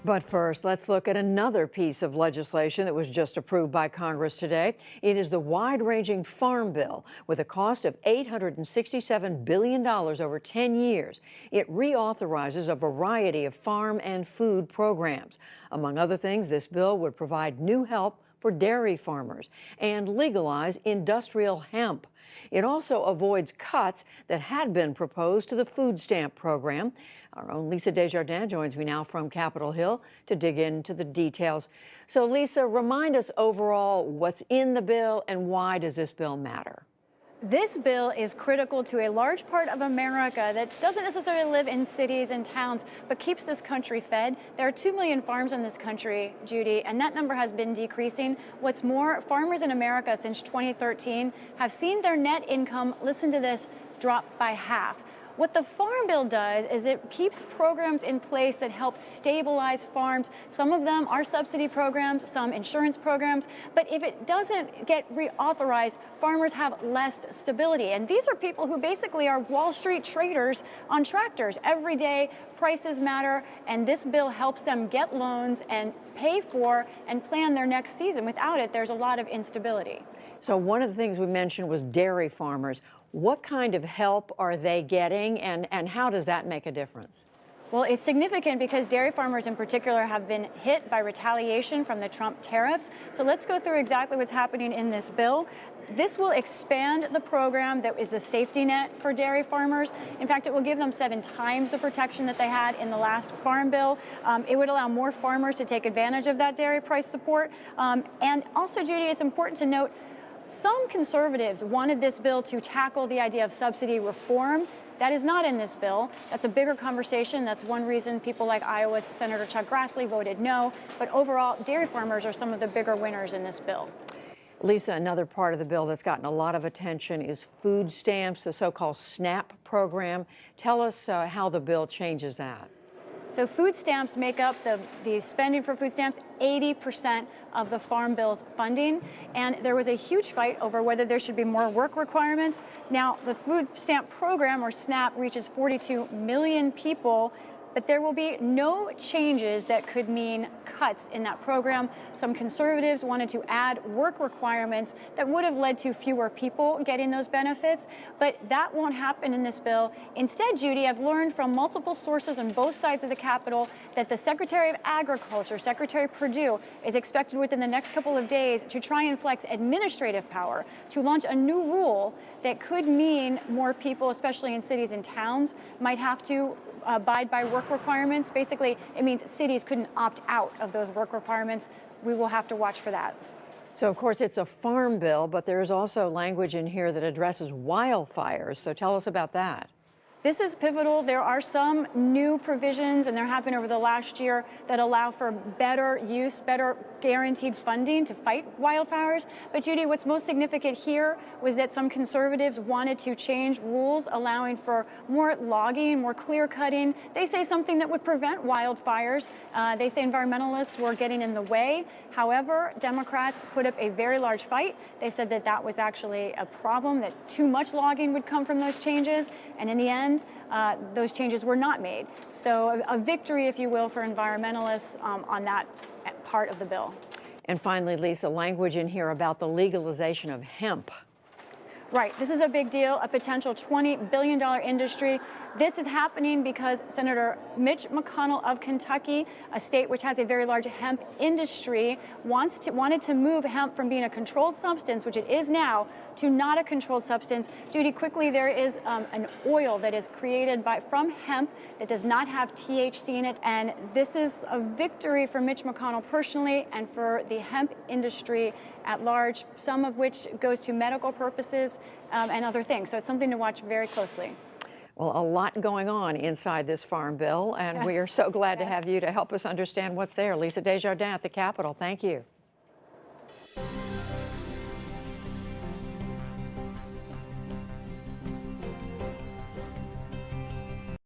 But first, let's look at another piece of legislation that was just approved by Congress today. It is the wide-ranging Farm Bill with a cost of $867 billion over 10 years. It reauthorizes a variety of farm and food programs. Among other things, this bill would provide new help for dairy farmers and legalize industrial hemp. It also avoids cuts that had been proposed to the food stamp program. Our own Lisa Desjardins joins me now from Capitol Hill to dig into the details. So Lisa, remind us overall what's in the bill and why does this bill matter? This bill is critical to a large part of America that doesn't necessarily live in cities and towns, but keeps this country fed. There are 2 million farms in this country, Judy, and that number has been decreasing. What's more, farmers in America since 2013 have seen their net income, listen to this, drop by half. What the Farm Bill does is it keeps programs in place that help stabilize farms. Some of them are subsidy programs, some insurance programs, but if it doesn't get reauthorized, farmers have less stability. And these are people who basically are Wall Street traders on tractors. Every day, prices matter, and this bill helps them get loans and pay for and plan their next season. Without it, there's a lot of instability. So one of the things we mentioned was dairy farmers. What kind of help are they getting, and how does that make a difference? Well, it's significant because dairy farmers in particular have been hit by retaliation from the Trump tariffs. So let's go through exactly what's happening in this bill. This will expand the program that is a safety net for dairy farmers. In fact, it will give them 7 times the protection that they had in the last Farm Bill. It would allow more farmers to take advantage of that dairy price support. And also, Judy, it's important to note, some conservatives wanted this bill to tackle the idea of subsidy reform. That is not in this bill. That's a bigger conversation. That's one reason people like Iowa's Senator Chuck Grassley voted no. But overall, dairy farmers are some of the bigger winners in this bill. Lisa, another part of the bill that's gotten a lot of attention is food stamps, the so-called SNAP program. Tell us how the bill changes that. So food stamps make up the spending for food stamps 80% of the Farm Bill's funding. And there was a huge fight over whether there should be more work requirements. Now, the food stamp program, or SNAP, reaches 42 million people, but there will be no changes that could mean cuts in that program. Some conservatives wanted to add work requirements that would have led to fewer people getting those benefits, but that won't happen in this bill. Instead, Judy, I've learned from multiple sources on both sides of the Capitol that the Secretary of Agriculture, Secretary Perdue, is expected within the next couple of days to try and flex administrative power to launch a new rule that could mean more people, especially in cities and towns, might have to abide by work requirements. Basically, it means cities couldn't opt out of those work requirements. We will have to watch for that. So, of course, it's a farm bill, but there is also language in here that addresses wildfires. So tell us about that. This is pivotal. There are some new provisions, and there have been over the last year, that allow for better use, better guaranteed funding to fight wildfires. But Judy, what's most significant here was that some conservatives wanted to change rules allowing for more logging, more clear cutting. They say something that would prevent wildfires. They say environmentalists were getting in the way. However, Democrats put up a very large fight. They said that that was actually a problem, that too much logging would come from those changes. And in the end, those changes were not made. So a victory, if you will, for environmentalists on that part of the bill. And finally, Lisa, language in here about the legalization of hemp. Right, this is a big deal, a potential $20 billion industry. This is happening because Senator Mitch McConnell of Kentucky, a state which has a very large hemp industry, wanted to move hemp from being a controlled substance, which it is now, to not a controlled substance. Judy, quickly, there is an oil that is created from hemp that does not have THC in it, and this is a victory for Mitch McConnell personally and for the hemp industry at large, some of which goes to medical purposes and other things. So it's something to watch very closely. Well, a lot going on inside this farm bill, and we are so glad to have you to help us understand what's there. Lisa Desjardins at the Capitol, thank you.